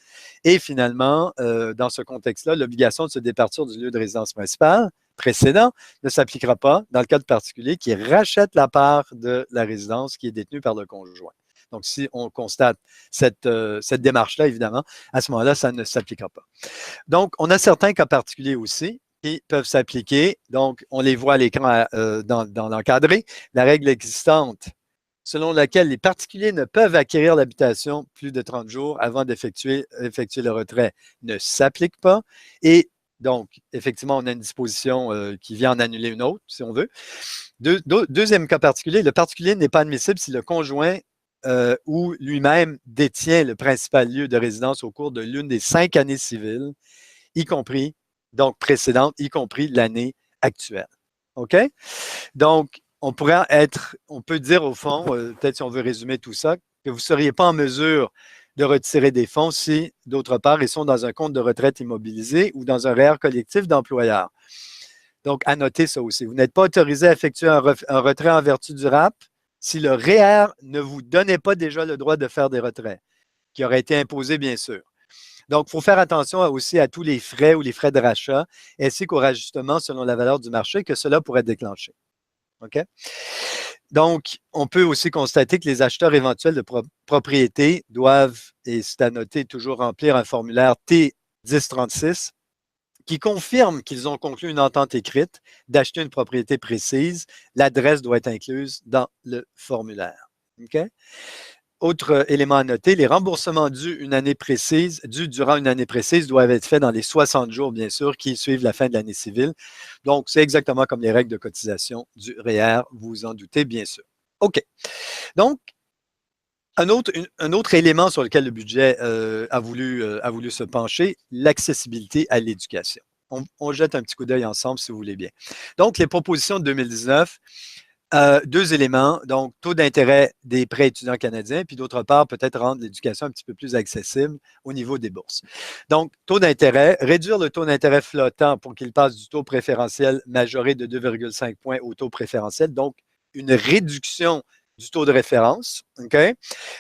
Et finalement, dans ce contexte-là, l'obligation de se départir du lieu de résidence principal précédent ne s'appliquera pas dans le cas de particulier qui rachète la part de la résidence qui est détenue par le conjoint. Donc, si on constate cette démarche-là, évidemment, à ce moment-là, ça ne s'appliquera pas. Donc, on a certains cas particuliers aussi qui peuvent s'appliquer. Donc, on les voit à l'écran dans l'encadré. La règle existante selon laquelle les particuliers ne peuvent acquérir l'habitation plus de 30 jours avant d'effectuer le retrait ne s'applique pas. Et donc, effectivement, on a une disposition qui vient en annuler une autre, si on veut. Deuxième cas particulier, le particulier n'est pas admissible si le conjoint ou lui-même détient le principal lieu de résidence au cours de l'une des 5 années civiles, y compris, donc précédentes, y compris l'année actuelle. OK? Donc, on peut dire au fond, peut-être si on veut résumer tout ça, que vous ne seriez pas en mesure de retirer des fonds si, d'autre part, ils sont dans un compte de retraite immobilisé ou dans un REER collectif d'employeurs. Donc, à noter ça aussi. Vous n'êtes pas autorisé à effectuer un retrait en vertu du RAP si le REER ne vous donnait pas déjà le droit de faire des retraits, qui auraient été imposés, bien sûr. Donc, il faut faire attention aussi à tous les frais ou les frais de rachat, ainsi qu'au rajustement selon la valeur du marché que cela pourrait déclencher. OK? Donc, on peut aussi constater que les acheteurs éventuels de propriété doivent, et c'est à noter, toujours remplir un formulaire T1036 qui confirme qu'ils ont conclu une entente écrite d'acheter une propriété précise. L'adresse doit être incluse dans le formulaire. OK? autre élément à noter, les remboursements dus durant une année précise doivent être faits dans les 60 jours, bien sûr, qui suivent la fin de l'année civile. Donc, c'est exactement comme les règles de cotisation du REER, vous vous en doutez, bien sûr. OK. Donc, un autre élément sur lequel le budget a voulu se pencher, l'accessibilité à l'éducation. On jette un petit coup d'œil ensemble, si vous voulez bien. Donc, les propositions de 2019, deux éléments, donc taux d'intérêt des prêts étudiants canadiens, puis d'autre part, peut-être rendre l'éducation un petit peu plus accessible au niveau des bourses. Donc, taux d'intérêt, réduire le taux d'intérêt flottant pour qu'il passe du taux préférentiel majoré de 2,5 points au taux préférentiel, donc une réduction du taux de référence, OK?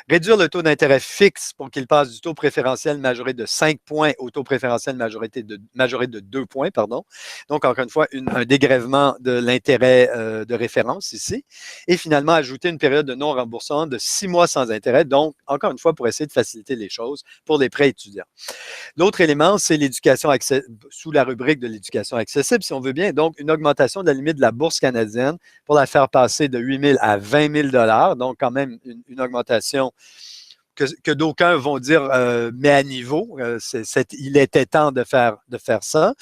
Réduire le taux d'intérêt fixe pour qu'il passe du taux préférentiel majoré de 5 points au taux préférentiel majoré de 2 points, pardon. Donc, encore une fois, un dégrèvement de l'intérêt de référence ici. Et finalement, ajouter une période de non-remboursement de 6 mois sans intérêt. Donc, encore une fois, pour essayer de faciliter les choses pour les prêts étudiants. L'autre élément, c'est l'éducation sous la rubrique de l'éducation accessible, si on veut bien. Donc, une augmentation de la limite de la bourse canadienne pour la faire passer de 8 000 à 20 000 $. Donc, quand même, une augmentation que d'aucuns vont dire met à niveau. Il était temps de faire ça.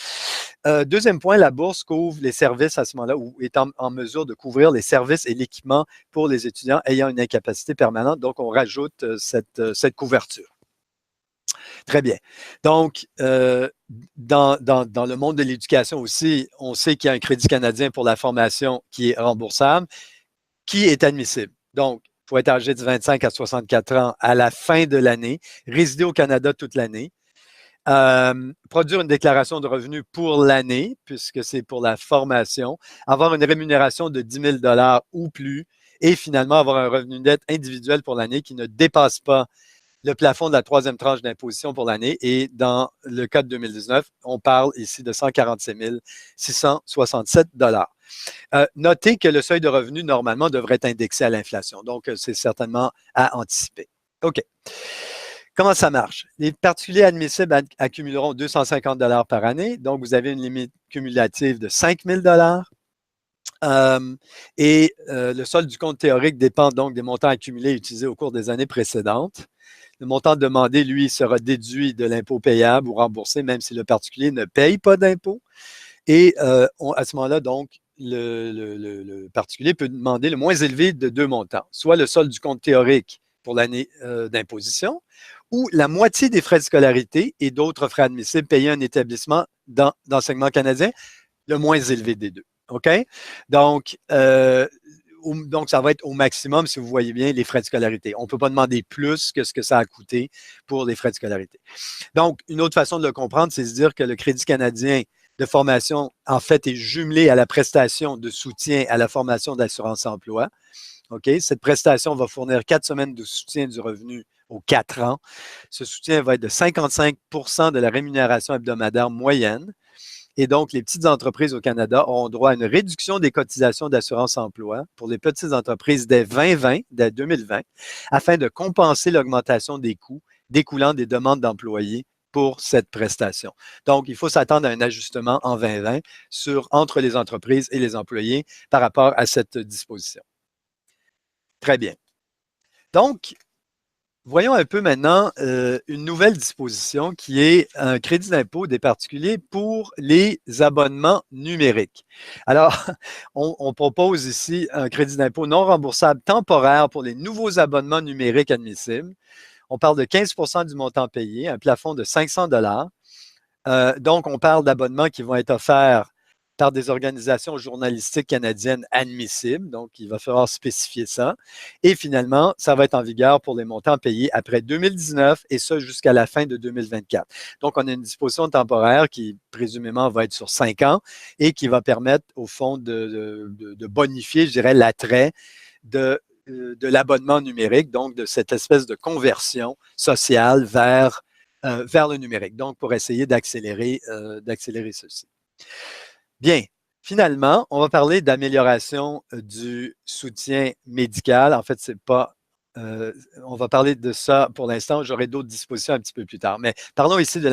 Deuxième point, la bourse couvre les services à ce moment-là ou est en mesure de couvrir les services et l'équipement pour les étudiants ayant une incapacité permanente. Donc, on rajoute cette couverture. Très bien. Donc, dans le monde de l'éducation aussi, on sait qu'il y a un crédit canadien pour la formation qui est remboursable, qui est admissible. Donc, il faut être âgé de 25 à 64 ans à la fin de l'année, résider au Canada toute l'année, produire une déclaration de revenus pour l'année, puisque c'est pour la formation, avoir une rémunération de 10 000 $ ou plus, et finalement avoir un revenu net individuel pour l'année qui ne dépasse pas le plafond de la troisième tranche d'imposition pour l'année. Et dans le cas de 2019, on parle ici de 147 667 $. Notez que le seuil de revenu, normalement, devrait être indexé à l'inflation. Donc, c'est certainement à anticiper. OK. Comment ça marche? Les particuliers admissibles accumuleront 250 $ par année. Donc, vous avez une limite cumulative de 5 000 $. Le solde du compte théorique dépend donc des montants accumulés et utilisés au cours des années précédentes. Le montant demandé, lui, sera déduit de l'impôt payable ou remboursé, même si le particulier ne paye pas d'impôt. Et à ce moment-là, donc, le particulier peut demander le moins élevé de deux montants, soit le solde du compte théorique pour l'année d'imposition, ou la moitié des frais de scolarité et d'autres frais admissibles payés à un établissement d'enseignement canadien, le moins élevé des deux. OK? Donc, ça va être au maximum, si vous voyez bien, les frais de scolarité. On ne peut pas demander plus que ce que ça a coûté pour les frais de scolarité. Donc, une autre façon de le comprendre, c'est de dire que le Crédit canadien de formation, en fait, est jumelé à la prestation de soutien à la formation d'assurance-emploi. OK? Cette prestation va fournir 4 semaines de soutien du revenu aux 4 ans. Ce soutien va être de 55 % de la rémunération hebdomadaire moyenne. Et donc, les petites entreprises au Canada auront droit à une réduction des cotisations d'assurance-emploi pour les petites entreprises dès 2020, afin de compenser l'augmentation des coûts découlant des demandes d'employés pour cette prestation. Donc, il faut s'attendre à un ajustement en 2020 entre les entreprises et les employés par rapport à cette disposition. Très bien. Donc, voyons un peu maintenant une nouvelle disposition qui est un crédit d'impôt des particuliers pour les abonnements numériques. Alors, on propose ici un crédit d'impôt non remboursable temporaire pour les nouveaux abonnements numériques admissibles. On parle de 15 % du montant payé, un plafond de 500 $. Donc, on parle d'abonnements qui vont être offerts par des organisations journalistiques canadiennes admissibles. Donc, il va falloir spécifier ça. Et finalement, ça va être en vigueur pour les montants payés après 2019 et ça jusqu'à la fin de 2024. Donc, on a une disposition temporaire qui, présumément, va être sur 5 ans et qui va permettre, au fond, de bonifier, je dirais, l'attrait de l'abonnement numérique, donc de cette espèce de conversion sociale vers le numérique. Donc, pour essayer d'accélérer ceci. Bien, finalement, on va parler d'amélioration du soutien médical. En fait, ce n'est pas on va parler de ça pour l'instant. J'aurai d'autres dispositions un petit peu plus tard. Mais parlons ici de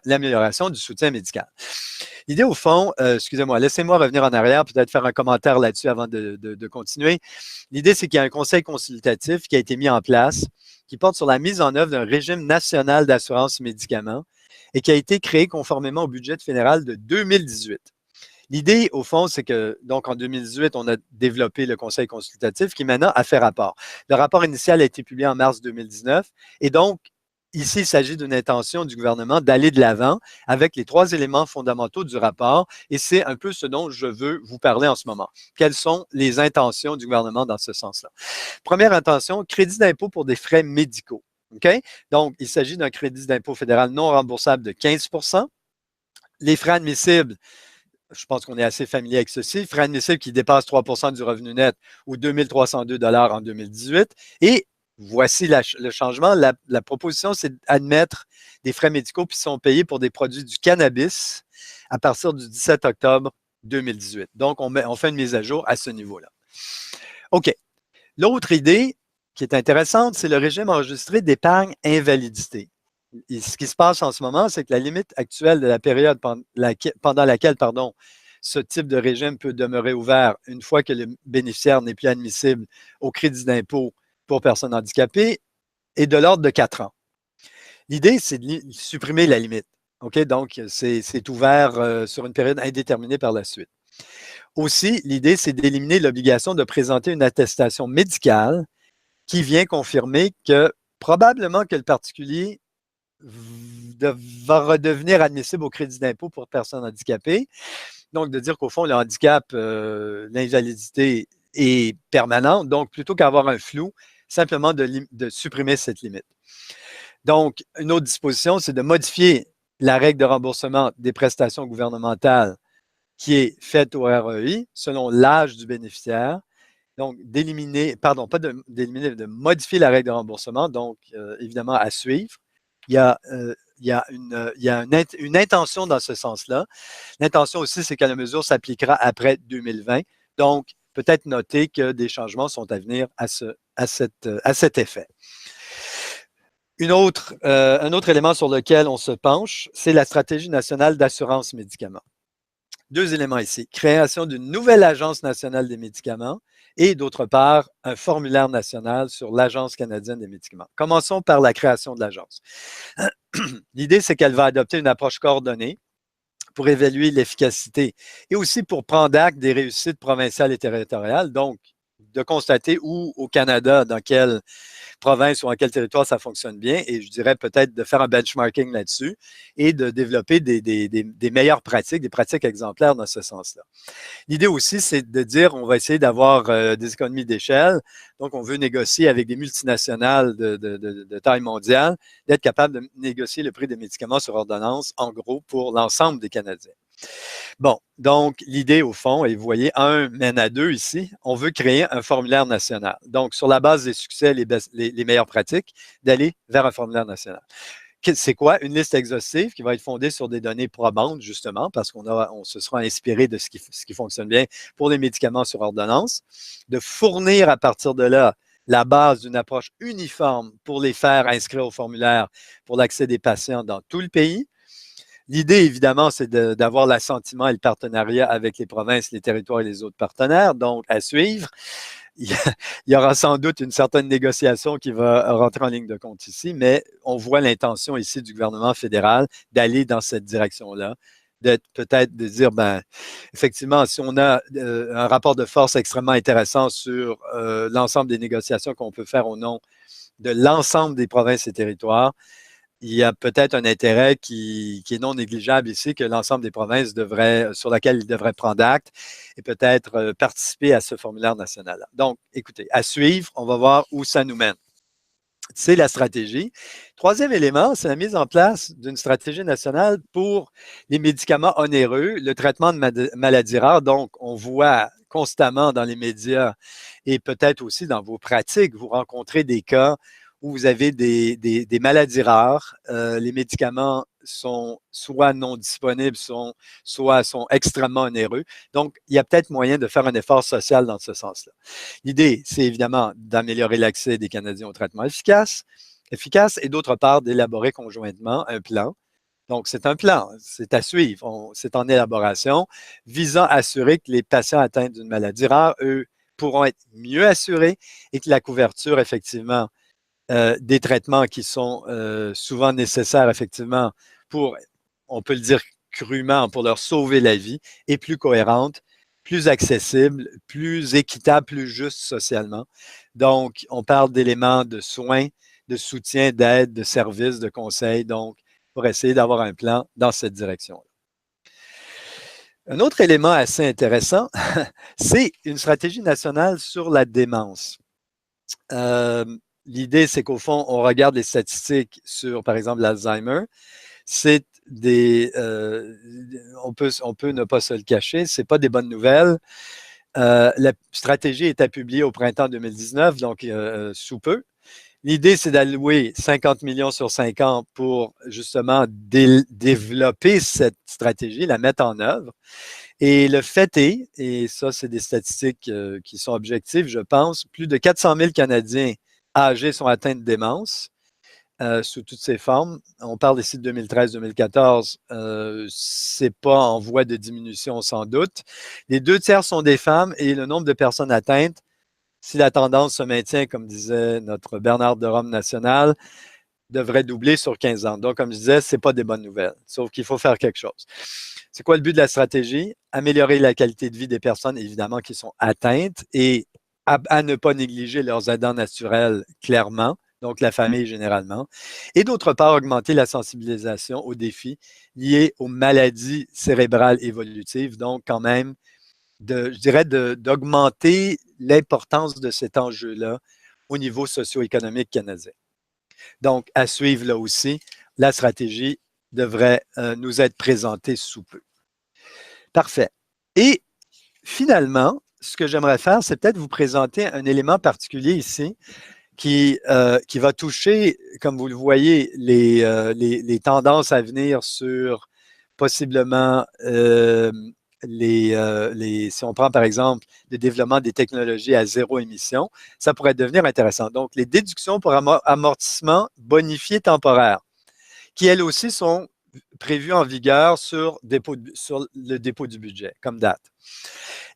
l'amélioration du soutien médical. L'idée, au fond, excusez-moi, laissez-moi revenir en arrière, peut-être faire un commentaire là-dessus avant de continuer. L'idée, c'est qu'il y a un conseil consultatif qui a été mis en place, qui porte sur la mise en œuvre d'un régime national d'assurance médicaments et qui a été créé conformément au budget fédéral de 2018. L'idée, au fond, c'est que, donc, en 2018, on a développé le conseil consultatif qui maintenant a fait rapport. Le rapport initial a été publié en mars 2019 et donc, ici, il s'agit d'une intention du gouvernement d'aller de l'avant avec les 3 éléments fondamentaux du rapport et c'est un peu ce dont je veux vous parler en ce moment. Quelles sont les intentions du gouvernement dans ce sens-là? Première intention, crédit d'impôt pour des frais médicaux. OK? Donc, il s'agit d'un crédit d'impôt fédéral non remboursable de 15 %. Les frais admissibles, je pense qu'on est assez familier avec ceci, frais admissibles qui dépassent 3 % du revenu net ou 2 302 $ en 2018. Et voici le changement. La proposition, c'est d'admettre des frais médicaux qui sont payés pour des produits du cannabis à partir du 17 octobre 2018. Donc, on fait une mise à jour à ce niveau-là. OK. L'autre idée qui est intéressante, c'est le régime enregistré d'épargne invalidité. Et ce qui se passe en ce moment, c'est que la limite actuelle de la période pendant laquelle ce type de régime peut demeurer ouvert une fois que le bénéficiaire n'est plus admissible au crédit d'impôt pour personnes handicapées est de l'ordre de 4 ans. L'idée, c'est de supprimer la limite. OK? Donc, c'est ouvert sur une période indéterminée par la suite. Aussi, l'idée, c'est d'éliminer l'obligation de présenter une attestation médicale qui vient confirmer que probablement que le particulier va redevenir admissible au crédit d'impôt pour personnes handicapées. Donc, de dire qu'au fond, le handicap, l'invalidité est permanente. Donc, plutôt qu'avoir un flou, simplement de supprimer cette limite. Donc, une autre disposition, c'est de modifier la règle de remboursement des prestations gouvernementales qui est faite au REI selon l'âge du bénéficiaire. Donc, de modifier la règle de remboursement, donc évidemment à suivre. Il y a une intention dans ce sens-là. L'intention aussi, c'est que la mesure s'appliquera après 2020. Donc, peut-être noter que des changements sont à venir à cet effet. Un autre élément sur lequel on se penche, c'est la stratégie nationale d'assurance médicaments. 2 éléments ici. Création d'une nouvelle agence nationale des médicaments et d'autre part, un formulaire national sur l'Agence canadienne des médicaments. Commençons par la création de l'agence. L'idée, c'est qu'elle va adopter une approche coordonnée pour évaluer l'efficacité et aussi pour prendre acte des réussites provinciales et territoriales, donc de constater où au Canada, dans quelle province ou en quel territoire ça fonctionne bien, et je dirais peut-être de faire un benchmarking là-dessus et de développer des meilleures pratiques, des pratiques exemplaires dans ce sens-là. L'idée aussi, c'est de dire on va essayer d'avoir des économies d'échelle, donc on veut négocier avec des multinationales de taille mondiale, d'être capable de négocier le prix des médicaments sur ordonnance, en gros, pour l'ensemble des Canadiens. Bon, donc l'idée au fond, et vous voyez, 1 mène à 2 ici, on veut créer un formulaire national. Donc, sur la base des succès, les meilleures pratiques, d'aller vers un formulaire national. C'est quoi? Une liste exhaustive qui va être fondée sur des données probantes, justement, parce qu'on se sera inspiré de ce qui fonctionne bien pour les médicaments sur ordonnance, de fournir à partir de là la base d'une approche uniforme pour les faire inscrire au formulaire pour l'accès des patients dans tout le pays. L'idée, évidemment, c'est d'avoir l'assentiment et le partenariat avec les provinces, les territoires et les autres partenaires, donc à suivre. Il y aura sans doute une certaine négociation qui va rentrer en ligne de compte ici, mais on voit l'intention ici du gouvernement fédéral d'aller dans cette direction-là, peut-être de dire, effectivement, si on a un rapport de force extrêmement intéressant sur l'ensemble des négociations qu'on peut faire au nom de l'ensemble des provinces et territoires, il y a peut-être un intérêt qui est non négligeable ici, que l'ensemble des provinces sur laquelle ils devraient prendre acte et peut-être participer à ce formulaire national. Donc, écoutez, à suivre, on va voir où ça nous mène. C'est la stratégie. 3e élément, c'est la mise en place d'une stratégie nationale pour les médicaments onéreux, le traitement de maladies rares. Donc, on voit constamment dans les médias et peut-être aussi dans vos pratiques, vous rencontrez des cas où vous avez des maladies rares. Les médicaments sont soit non disponibles, soit sont extrêmement onéreux. Donc, il y a peut-être moyen de faire un effort social dans ce sens-là. L'idée, c'est évidemment d'améliorer l'accès des Canadiens au traitement efficace et d'autre part, d'élaborer conjointement un plan. Donc, c'est un plan, c'est à suivre, c'est en élaboration, visant à assurer que les patients atteints d'une maladie rare, eux, pourront être mieux assurés et que la couverture, effectivement, des traitements qui sont souvent nécessaires, effectivement, pour, on peut le dire crûment, pour leur sauver la vie, est plus cohérente, plus accessible, plus équitable, plus juste socialement. Donc, on parle d'éléments de soins, de soutien, d'aide, de services, de conseils, donc, pour essayer d'avoir un plan dans cette direction. Un autre élément assez intéressant, c'est une stratégie nationale sur la démence. L'idée, c'est qu'au fond, on regarde les statistiques sur, par exemple, l'Alzheimer. C'est on peut ne pas se le cacher, c'est pas des bonnes nouvelles. La stratégie était publiée au printemps 2019, donc sous peu. L'idée, c'est d'allouer 50 millions sur 5 ans pour justement développer cette stratégie, la mettre en œuvre. Et le fait est, et ça, c'est des statistiques qui sont objectives, je pense, plus de 400 000 Canadiens âgés sont atteints de démence sous toutes ses formes. On parle ici de 2013-2014, c'est pas en voie de diminution sans doute. Les 2 tiers sont des femmes et le nombre de personnes atteintes, si la tendance se maintient, comme disait notre Bernard de Rome national, devrait doubler sur 15 ans. Donc, comme je disais, ce n'est pas des bonnes nouvelles, sauf qu'il faut faire quelque chose. C'est quoi le but de la stratégie? Améliorer la qualité de vie des personnes, évidemment, qui sont atteintes et à ne pas négliger leurs aidants naturels, clairement, donc la famille généralement. Et d'autre part, augmenter la sensibilisation aux défis liés aux maladies cérébrales évolutives, donc quand même je dirais, d'augmenter l'importance de cet enjeu-là au niveau socio-économique canadien. Donc, à suivre là aussi, la stratégie devrait nous être présentée sous peu. Parfait. Et finalement, ce que j'aimerais faire, c'est peut-être vous présenter un élément particulier ici qui va toucher, comme vous le voyez, les tendances à venir sur possiblement si on prend par exemple le développement des technologies à zéro émission, ça pourrait devenir intéressant. Donc, les déductions pour amortissement bonifié temporaire, qui elles aussi sont prévues en vigueur sur le dépôt du budget comme date.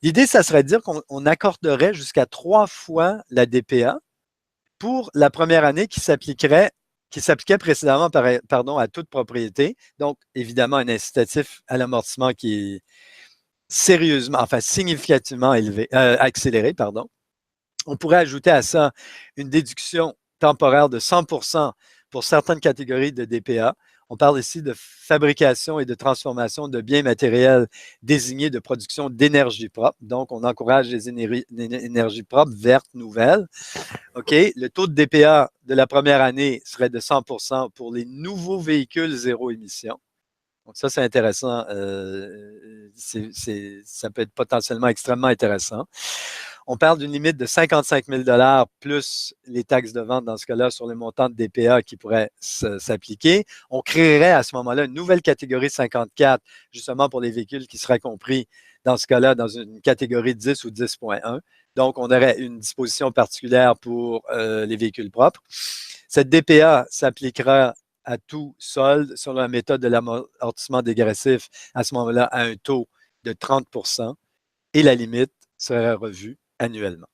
L'idée, ça serait de dire qu'on accorderait jusqu'à 3 fois la DPA pour la première année qui s'appliquait précédemment à toute propriété. Donc, évidemment, un incitatif à l'amortissement qui est significativement accéléré. On pourrait ajouter à ça une déduction temporaire de 100% pour certaines catégories de DPA. On parle ici de fabrication et de transformation de biens matériels désignés de production d'énergie propre. Donc, on encourage les énergies propres, vertes, nouvelles. OK, le taux de DPA de la première année serait de 100% pour les nouveaux véhicules zéro émission. Donc, ça, c'est intéressant. Ça peut être potentiellement extrêmement intéressant. On parle d'une limite de 55 000 $ plus les taxes de vente dans ce cas-là sur le montant de DPA qui pourrait s'appliquer. On créerait à ce moment-là une nouvelle catégorie 54, justement pour les véhicules qui seraient compris dans ce cas-là dans une catégorie 10 ou 10.1. Donc, on aurait une disposition particulière pour les véhicules propres. Cette DPA s'appliquera à tout solde sur la méthode de l'amortissement dégressif, à ce moment-là, à un taux de 30% et la limite serait revue annuellement.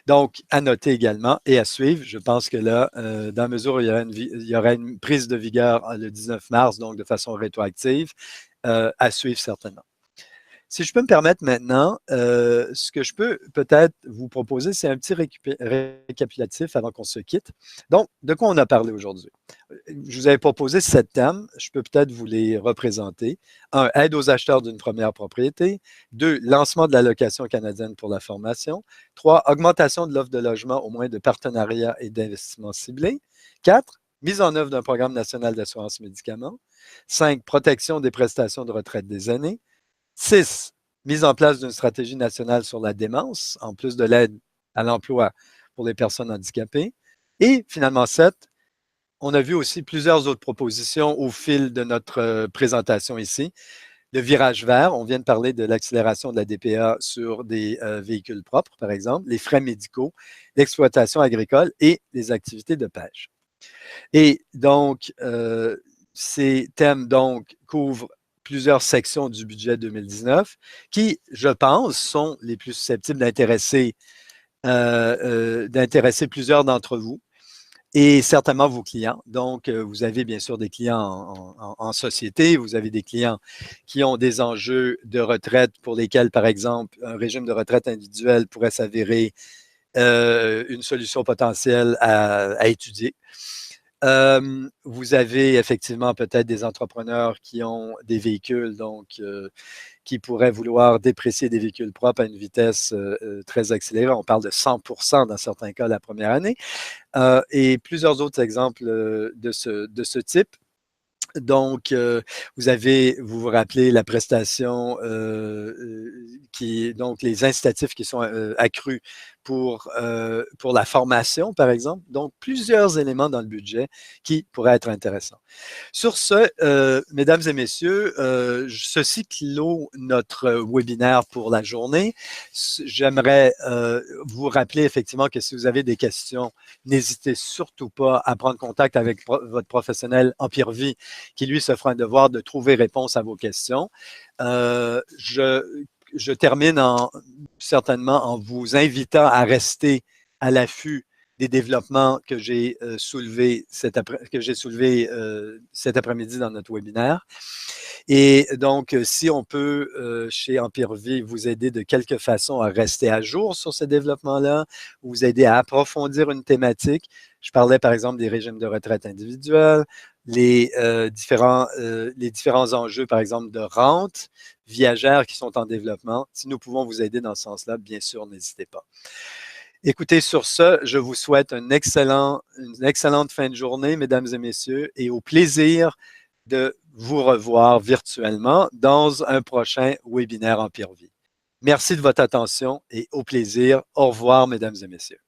Donc, à noter également et à suivre, je pense que là, dans la mesure où il y aura une prise de vigueur le 19 mars, donc de façon rétroactive, à suivre certainement. Si je peux me permettre maintenant, ce que je peux peut-être vous proposer, c'est un petit récapitulatif avant qu'on se quitte. Donc, de quoi on a parlé aujourd'hui? Je vous avais proposé 7 thèmes, je peux peut-être vous les représenter. 1, aide aux acheteurs d'une première propriété. 2, lancement de l'allocation canadienne pour la formation. 3, augmentation de l'offre de logement au moins de partenariats et d'investissements ciblés. 4, mise en œuvre d'un programme national d'assurance médicaments. 5, protection des prestations de retraite des aînés. 6, mise en place d'une stratégie nationale sur la démence, en plus de l'aide à l'emploi pour les personnes handicapées. Et finalement, 7, on a vu aussi plusieurs autres propositions au fil de notre présentation ici. Le virage vert, on vient de parler de l'accélération de la DPA sur des véhicules propres, par exemple, les frais médicaux, l'exploitation agricole et les activités de pêche. Et donc, ces thèmes donc couvrent plusieurs sections du budget 2019 qui, je pense, sont les plus susceptibles d'intéresser plusieurs d'entre vous et certainement vos clients. Donc, vous avez bien sûr des clients en société, vous avez des clients qui ont des enjeux de retraite pour lesquels, par exemple, un régime de retraite individuel pourrait s'avérer une solution potentielle à étudier. Vous avez effectivement peut-être des entrepreneurs qui ont des véhicules, donc qui pourraient vouloir déprécier des véhicules propres à une vitesse très accélérée. On parle de 100% dans certains cas la première année. Et plusieurs autres exemples de ce type. Donc, vous vous rappelez la prestation donc les incitatifs qui sont accrus pour la formation, par exemple. Donc, plusieurs éléments dans le budget qui pourraient être intéressants. Sur ce, mesdames et messieurs, ceci clôt notre webinaire pour la journée. J'aimerais vous rappeler effectivement que si vous avez des questions, n'hésitez surtout pas à prendre contact avec votre professionnel Empirevie qui, lui, se fera un devoir de trouver réponse à vos questions. Je termine certainement en vous invitant à rester à l'affût des développements que j'ai soulevés cet après-midi dans notre webinaire. Et donc, si on peut, chez Empirevie, vous aider de quelque façon à rester à jour sur ces développements-là, vous aider à approfondir une thématique. Je parlais, par exemple, des régimes de retraite individuels, les différents enjeux, par exemple, de rente viagère qui sont en développement. Si nous pouvons vous aider dans ce sens-là, bien sûr, n'hésitez pas. Écoutez, sur ce, je vous souhaite une excellente fin de journée, mesdames et messieurs, et au plaisir de vous revoir virtuellement dans un prochain webinaire Empirevie. Merci de votre attention et au plaisir. Au revoir, mesdames et messieurs.